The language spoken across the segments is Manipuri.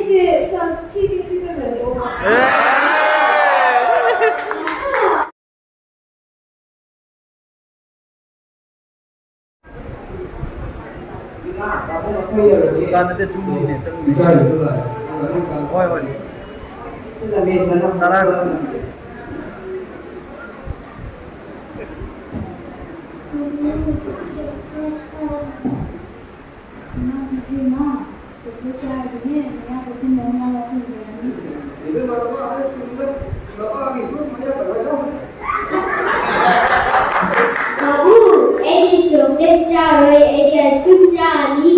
是上 TVB 的人流吗？Bukan itu cumi nih, cumi. Oi, oi. Salah. Babu, ini coklat cabai, ini es krim cani.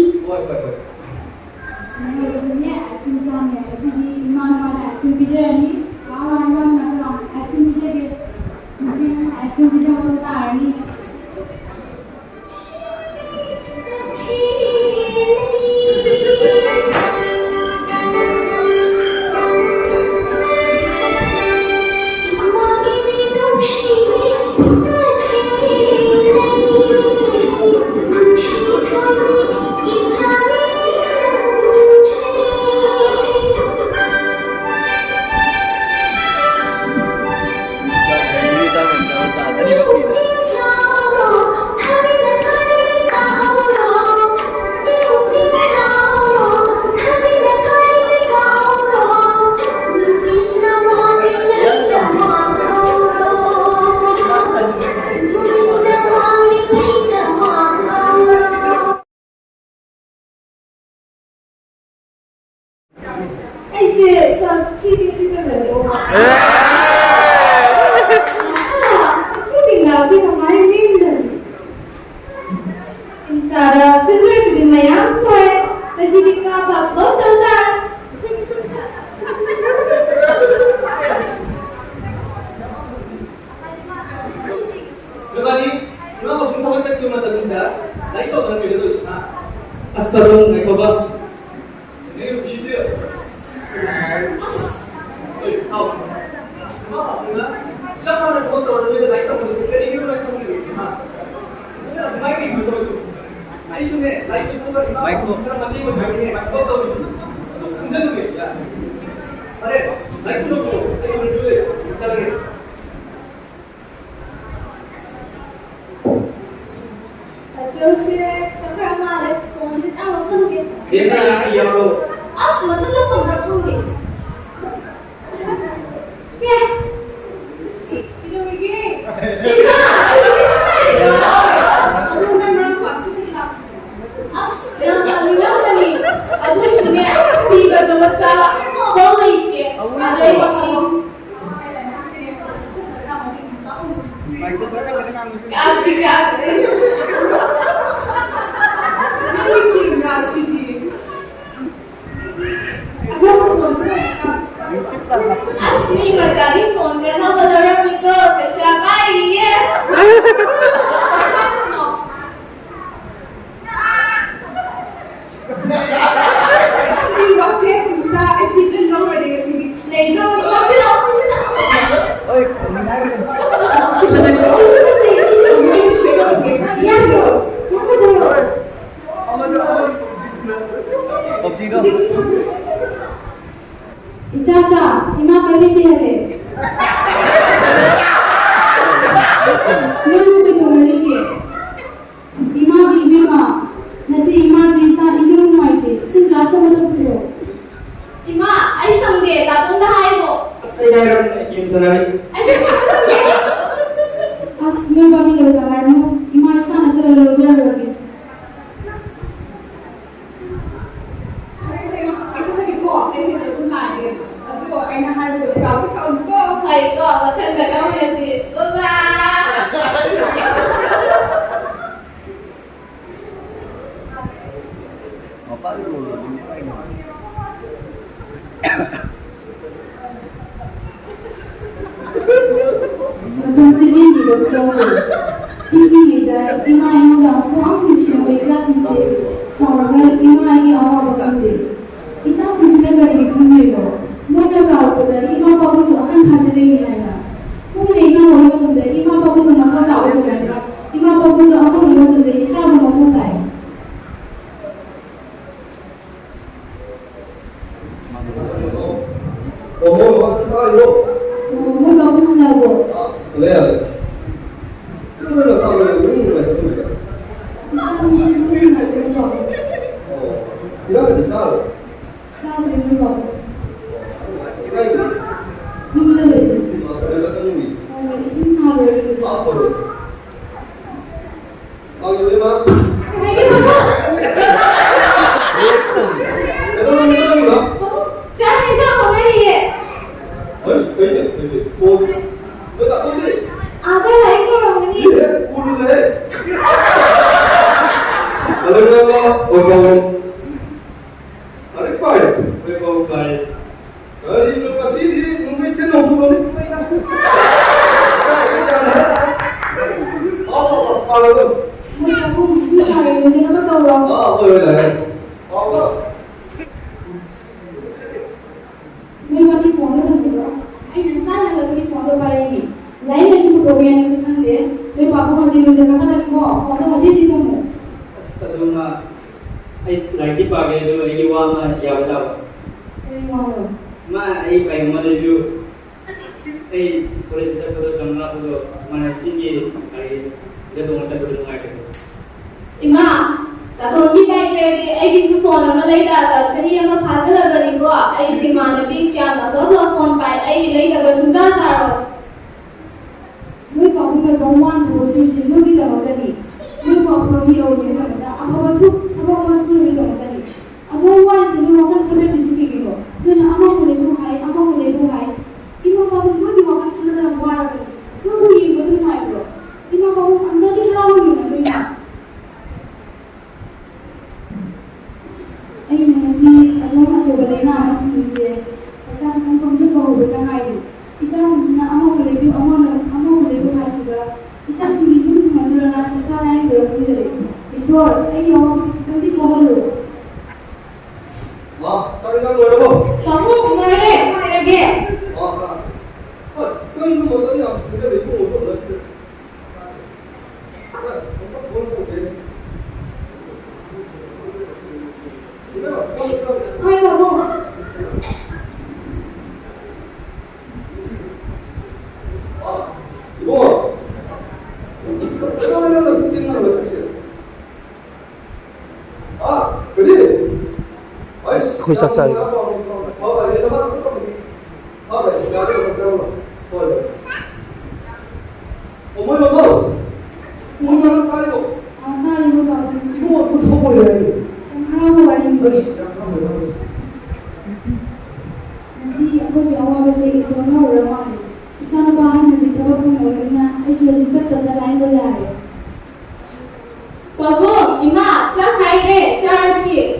Sebenarnya es krim cani, jadi mana es krim pizza ni, kalau mana es krim pizza ke, mesti es krim pizza tu tak ni.是上 TVB 的人流吗？这个老师他蛮硬的。Insara, sebenarnya sedih mayang kue, tapi di kapal kau tahu tak? 그러니 누나가 봉사원 짝지만 던진다. 나이도 그런 게 있어. 아스타돈 나이도가 내가 무시돼요. 아우. 누나 시작하는 것도 어른인데 나이도 무슨 때리기로 나이도 모르겠지만 내가 누나에게 이거 아이순에 나이도 뽑아 마이크 그런 만들고 배우는 마이크도 또 강자적이야. 아래 나이도 놓고 세이브를 줘야 짜증이就是这块嘛来，我们是按我送给。别看是羊肉。啊，什么都是我们送给。姐，你怎么给？你看，aduh memang waktu itu lah. Yang paling jauh ni, aduh sudah tiga baca boleh ke? Ada yang asik asik. Asli mencari phone karena orang itu siapa dia? Asli waktu kita itu nomor dia sini. Nih, kamu sih Oi, Ijazah, lima kali dia le. Lalu kita lagi. Lima di lima. Nasi lima sisa ini rumah itu. Sebelah sama tu betul. Lima, ay sangge, tatong dahay mo. 아스타이랑 임선아리. Ay sangge. As ngayon bagi lugar mo, lima isa na cila rojar lagi. Thầy có và thân người đâu là gì? Cô ba. Apa dulu? Betul sini di betul. Ini dia, ima yang dah suami siapa ijazah sini. Cara ima yang awak bukan dia. Ijazah sini lagi kami lo. Mula jauh pada ima baru seorang haji ini ada. Mula ima orang tu deh, ima baru nama kau tahu bukan? Ima baru seorang orang tu deh, ijazah nama kau tahu. 뭐 하요? 뭐 너무 하려고. 그래야 돼. 그러면 싸우면 우리는 왜 그러냐? 이상한 짓을 하는 거. 이러면 괜찮아. 잘 되는 거. 이러면 힘들어. 내가 정리. 신사를 아, 그래. 아, 이거 왜 막? 되게 많아. 대단합니다. 짠이 저 오늘이. 어이, 뭐, 내가 어디? 아들 이거라니. 예, 모르지. Alam Arik pa eh. May pagkakal. Kali nung kasi nung may sinong sulo nito may na. Para doon. May ako sinsabi mo siya na magawang. Ako yun eh. Ako. May mali po ang dito. Ay nasana lang ni po ang parehi. Lain na siya ko yan sa kande. May papa ko sino siya nakalalim mo. Ano kasi dito mo? Kadung ay lagi pa kayo ay iwama yaw. Ay wow. Ma ay kay madalyo. Ay pulis sa pagod ng mga pulo. Mana sige ay gatong sa pagod ng akin. Ima, kato ni pai ke ai ki su phone na lai da da chahi ama phasal da ni ko ai si ma na bi kya na do do phone pai ai lai da su da ta ro. Noi pa mu ga wan do si si no gi da ma ga ni. Noi pa ko ni o ni da da ama ba tu ama ma su ni da ma ga ni. Ama wan si no ma kan ka di si ki ko. Noi na ama ko le ko hai ama ko le ko hai. Ima pa mu ni ma kan ka da wa ra ko. No bu yi ba tu mai bro. Ima pa mu andar di ra ni na noi na. Ay nasi ano ma coba na ama tu ni se. Asa kan tong ju ko ba ta ngai. Icha sin sina ama ko le bi ama ko le ko hai siga. Icha sin ni tu ma dura na asa lai dura ni le. Isor ai yo kan ti ko lo. Wah, cari kan lo apa? Kamu ngare ngare. Wah, kan itu motornya kita itu motor lagi. Ay kamu. 이거 내가 생각을 했지. 아, 그지? 아이씨. 거의 짝짝이. 봐봐, 얘가 막 봐봐, 이 시간에 걱정을. 봐봐. 어머니 엄마. 엄마는 딸이고. 아 딸이 뭐 봐. 이거 어떻게 더 버려야 Harap warin ko. 아이씨, 잠깐만. Nasi ako yung awa ba sa isang na uraman. Itsana bahan na jita ko kung ulit na ay siya jita tanda lain ko jari. Babu, ima, cha khai de, cha rasi.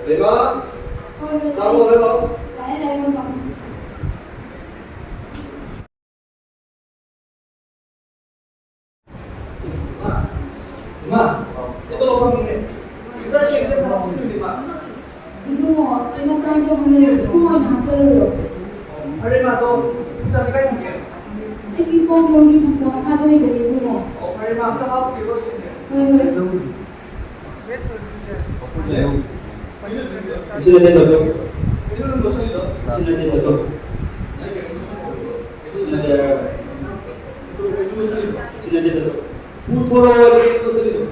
내가 따로 해봐. Lain lain ko. 엄마, 또 먹었네. 그 다시 이제 다 틀리마. Ibu mo, ima sa iyo kung nila ko ay nakasalo. 할리마 또 혼자 내가 있는 Iki ko kung hindi ko makado ay ibu mo. 할리마 아까 하고 이거 시켰네. Sila dito to. 이거는 무슨 일이야? Sila dito to. Sila dito to. 우토로 이게 무슨 일이야?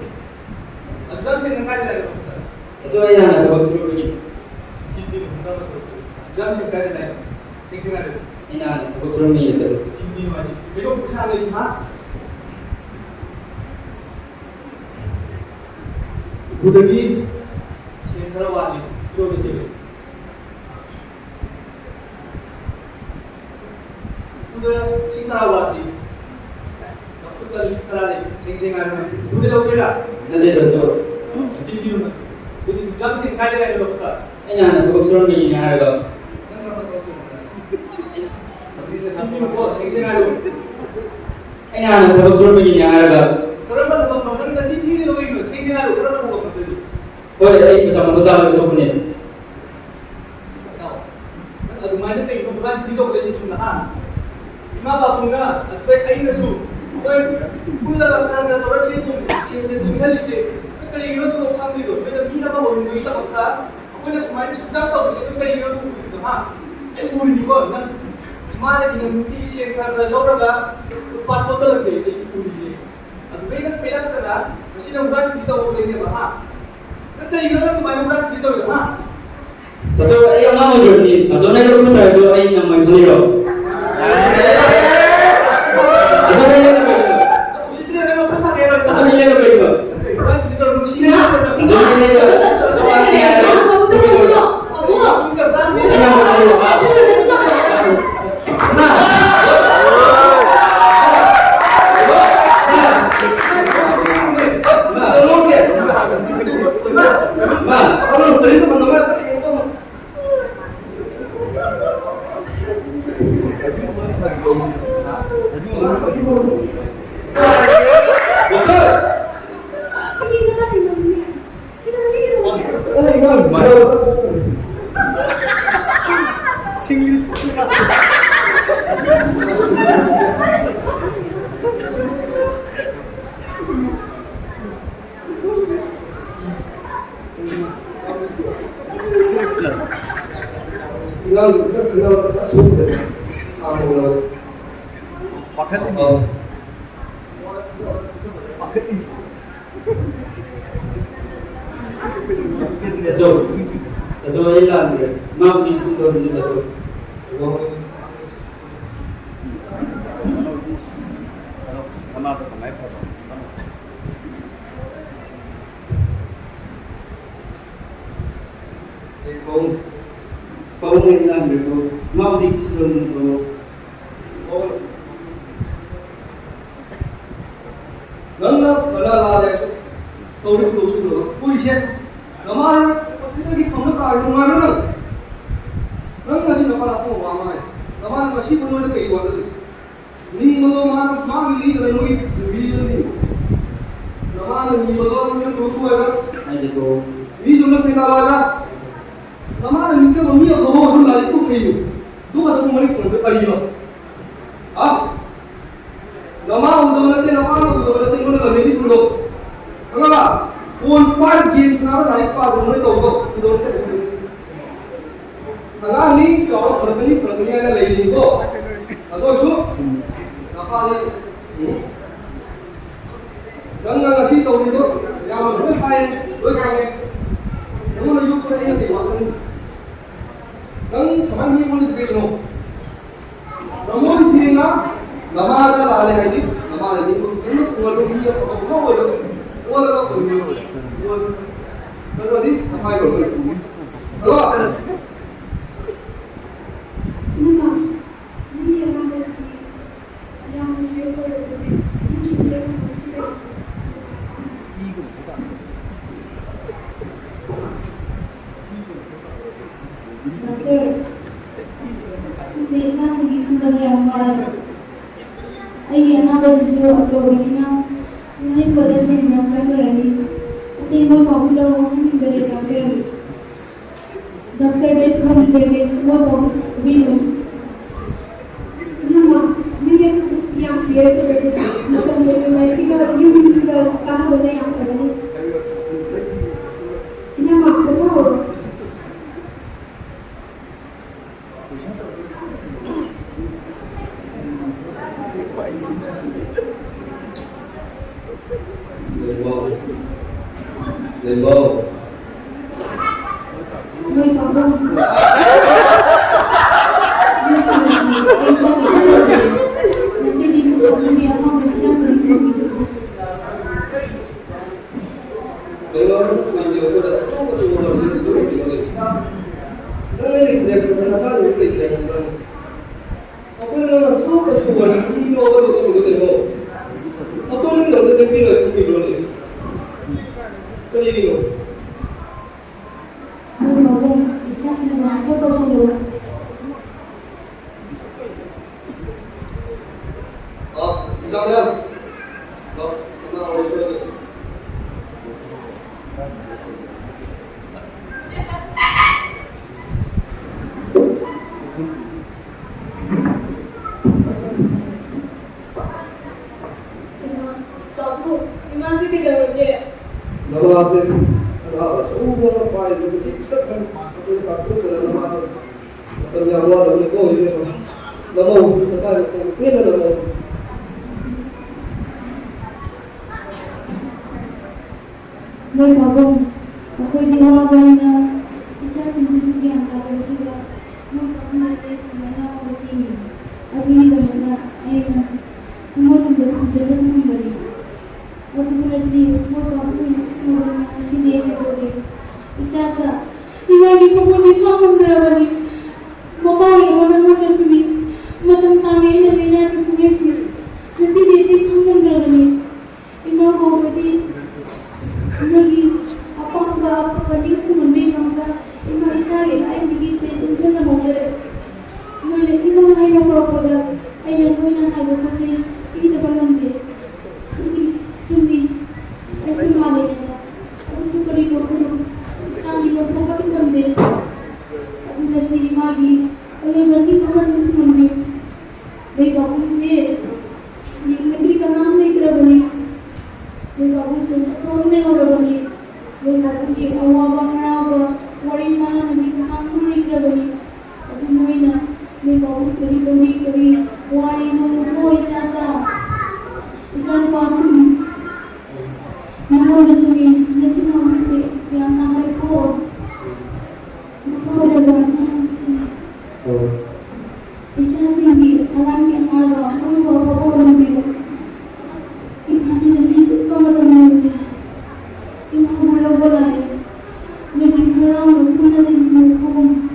주장생은 가지라 이거. Ito ay na tabagsulog ni. 진디 문담을 줬고. 주장생 가지라. 생생하려. Ina tabagsulog ni ito. 진디 많이. 이거 부산에 있으나? 고등이 신사로 와니. 이러게 되게. 오늘 신사로 왔니? 나쁘다는 신사라니. 생생하려. 우리도 그래라. Nandito to. 진디는 우리 주장생 가지라 이거 없다. Ina tabagsulog ni niya haraga. 진디는 뭐 생생하려. Ina tabagsulog ni niya haraga. 그러면 뭐 먹는 진디도 이거 생생하려 그러면 뭐 먹는 Hoy ay bersama total ito punin. Adumanya kayak itu bukan sedikit boleh sih cuma lima bapunga atau kayak ini su, kayak pula orang orang sih tuh misalnya sih, kalau itu tuh kamu itu, kalau bisa apa orang itu bisa apa, aku ini semua ini sudah tahu sih kayak itu tuh ha. Ai uri ni ko nan mare ni muti sen kar da loraga pat ko tala je ai uri ni. Adu be na pela kada masi na urat kita ho le ba ha. Kata igara ko ba urat kita ho ha. Tato ay ang mga yun ni ato na yung mga tayo ay ang may tuliro. Ato na yung mga Usitira na ko ta kaya ato na yung mga yun. urat kita ho sina Ato na yung Tato ay lang ni mau di situ ni tato. Kau ni lang ni ko mau di situ ni ko. Nangna bala la de sauri ko su lo koi che nama kita ki kamu ka ru ma na nang ma si na para so wa ma nama na ma si ko no de kai wa de ni mo ma ma gi li de no gi bi ni nama na ni mo do mo to su wa Ay di ko. ni do na se ta la na nama na ni ka mo mi ko ho ru la ko kai du ma to mo ni ko de kari ma ah nama udawalate nama udawalate ko na lamedi suno kanga phone par games na ra rai pa do to do udawalate kanga ni chaw pragani ana lai ni ko ado su napa le kanga ngasi to ni do ya ma do hai do ka me namu na yu ko ai ni wa kang saman ni mo ni ke no namu thi na Namada lale haidi, namada ni ko ngalo ni ko ko wala wala ko ni wala kada di apa yo ko halo Kenapa? Ini yang masih sore Dokter, saya masih ingin yang mana? Ay anak basusu asobina naik pada sini yang saya berani tinggal popular orang dari dokter dari kamu jadi wabah bingung nama dia yang serius seperti dokter dari masih kalau you juga kamu boleh yang berani nama betul Lembo. Muy cabrón. Tapi yang awal dari kau ini kan, lama kita ini lama. Noi pagong, ako'y diwagan na ikasinsisigyan ang kagawin sila. Nung pagkakita na nakakapagpili, at hindi naman na ay na tumarong dapat dyan ng balik. At mula si Mura si Deo Bori. Ijasa, iwali ko po si Kamang Drawali. Mapawal naman ang mga sumi. Matang sangay na binasa ko niya si Deo Kamang Drawali. Ima ko pati lagi apa kadang tu membeli mangsa ima isari ay bigi se unsa na mo dere ngale imo hay na propoda ay na ko na hay ko se ida balande tumdi ay sumali na ay sukari ko ko chali ko ko pati kamde at na si magi ay bandi ko na din tumdi dai babu se ni memberi ka naam nahi kara bani Vimal se thorne horabani Vimal ki awa baharaba wari mana nabi kaam nahi karabani adu noina Vimal kari wari hamu ijasa ijan paham naho nasumi nachina se yang nahar ko horaba ijasi di awan ki amaga hamu baba nabi Imani nasi kamala muda, imah mula balai, nasi kerang puna di mukum,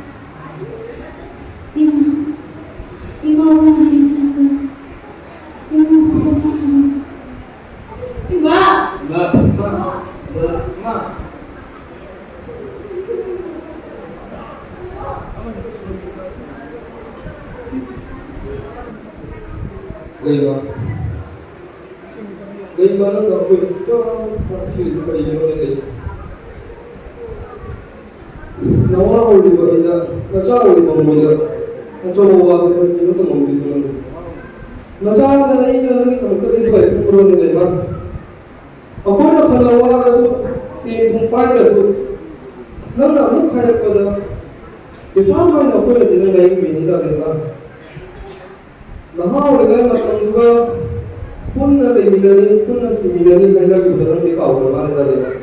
imah wahai jasa, imah perbuatan, imah. Gay mana nggak boleh sekarang pasti sekali yang ini. Nawa boleh berbeda, macam boleh berbeda. Macam bawa seperti itu tu mungkin tu. Macam ada ini orang ni kalau kita buat perlu ni kan. Apa yang kalau awak rasa si tumpai rasa, nama ni kaya pada. Kisah mana apa yang kita lagi ini dah kan. Naha orang macam juga. Punna leminani, punna siminani kaya kita ni kau orang mana dah.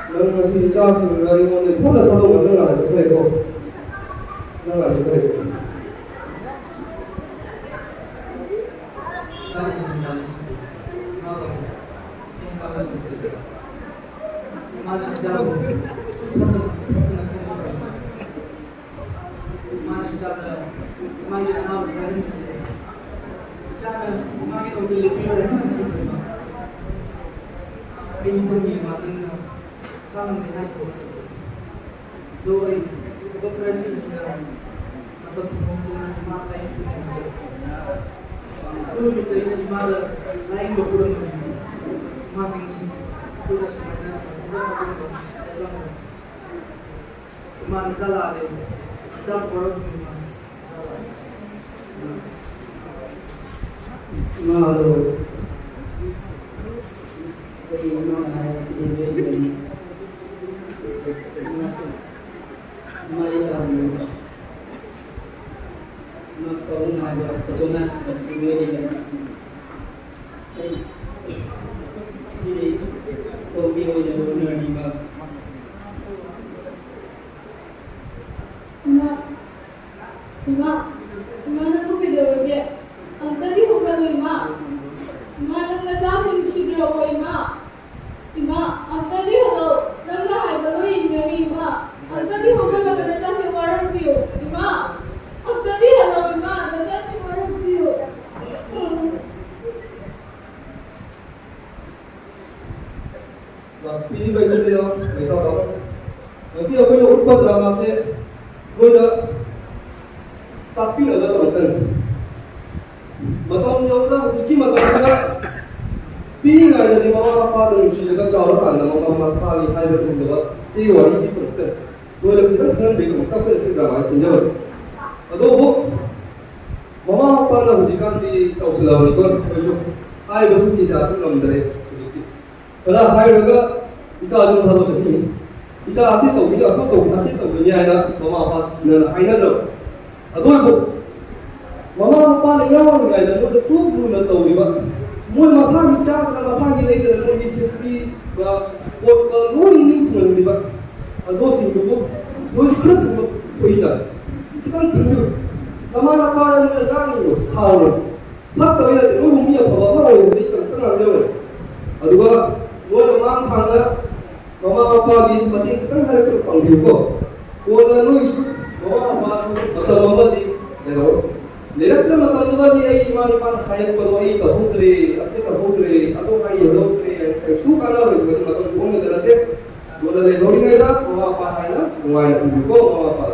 Nang masih cakap sebenarnya mana thoda thoda macam mana cakap itu, nang cakap itu. Pilih baju ni lah, biasa apa? Mesti apa ni urut drama se, roda tapi ada orang. Betul ni orang uji macam mana? Pilih aja di bawah apa dan usia kita jauh kan, nama nama kali hai betul betul. Si wali di betul. Roda kita jangan begitu, tapi si drama senjata. Aduh, mama apa lah uji kan di jauh selama ni kan, besok hai besok kita tu nama dari. Kalau hai juga Ica ada masalah macam ni. Ica asyik tahu, ini asyik tahu, asyik tahu. Ini ada mama apa? Nana, hai nana. ꯑꯗꯨꯕꯨ ꯃꯃꯥ ꯃꯄꯥꯅ ꯌꯥꯎꯔꯤꯉꯩꯗ ꯃꯣꯏꯗ ꯊꯣꯛ ꯂꯨꯅ ꯇꯧꯔꯤꯕ ꯃꯣꯏ ꯃꯁꯥꯒꯤ ꯆꯥꯗꯅ ꯃꯁꯥꯒꯤ ꯂꯩꯗꯅ ꯃꯣꯏꯒꯤ ꯁꯦꯐꯇꯤꯒ ꯄꯣꯠꯄ ꯂꯣꯏ ꯅꯤꯡꯊꯨꯡꯍꯟꯂꯤꯕ ꯑꯗꯨꯁꯤꯡꯗꯨꯕꯨ ꯃꯣꯏꯁꯨ ꯈꯔ ꯊꯨꯕ ꯊꯣꯛꯏꯗ ꯈꯤꯇꯪ ꯊꯤꯡꯕꯤꯌꯨ ꯃꯃꯥ ꯃꯄꯥꯅ ꯅꯣꯏꯅ ꯉꯥꯡꯉꯤꯗꯣ ꯁꯥꯎꯔꯣ ꯐꯠꯇꯕꯩ ꯅꯠꯇꯦ ꯅꯣꯏꯕꯨ ꯃꯤ ꯑꯐꯕ ꯑꯃ ꯑꯣꯏꯕꯗꯤ ꯈꯛꯇ ꯉꯥꯡꯖꯕꯅꯤ ꯑꯗꯨꯒ ꯅꯣꯏꯅ ꯃꯥꯡ ꯊꯥꯡꯅ ꯃꯃꯥ ꯃꯄꯥꯒꯤ ꯃꯇꯦꯡ ꯈꯤꯇꯪ ꯍꯥꯏꯔꯛꯄ ꯄꯥꯡꯕꯤꯌꯨꯀꯣ ꯀꯣꯟꯅ ꯅꯣꯏꯁꯨ ꯃꯃꯥ ꯃꯄꯥꯁꯨ ꯃꯇꯝ ꯑꯃꯗꯤ ꯂꯩꯔꯛꯄ ꯃꯇꯝꯗꯨꯗꯗꯤ ꯑꯩ ꯏꯃꯥ ꯏꯄꯥꯅ ꯍꯥꯏꯔꯛꯄꯗꯣ ꯑꯩ ꯇꯧꯍꯧꯗ꯭ꯔꯦ ꯑꯁꯤ ꯇꯧꯍꯧꯗ꯭ꯔꯦ ꯑꯗꯣ ꯑꯩ ꯌꯧꯍꯧꯗ꯭ꯔꯦ ꯀꯩꯁꯨ ꯀꯥꯟꯅꯔꯣꯏꯗꯕꯗꯤ ꯃꯇꯝ ꯍꯣꯡꯒꯗ ꯅꯠꯇꯦ ꯀꯣꯟꯅ ꯂꯩꯍꯧꯔꯤꯉꯩꯗ ꯃꯃꯥ ꯃꯄꯥ ꯍꯥꯏꯅ ꯅꯨꯡꯉꯥꯏꯅ ꯊꯝꯕꯤꯌꯨꯀꯣ ꯃꯃꯥ ꯃꯄꯥ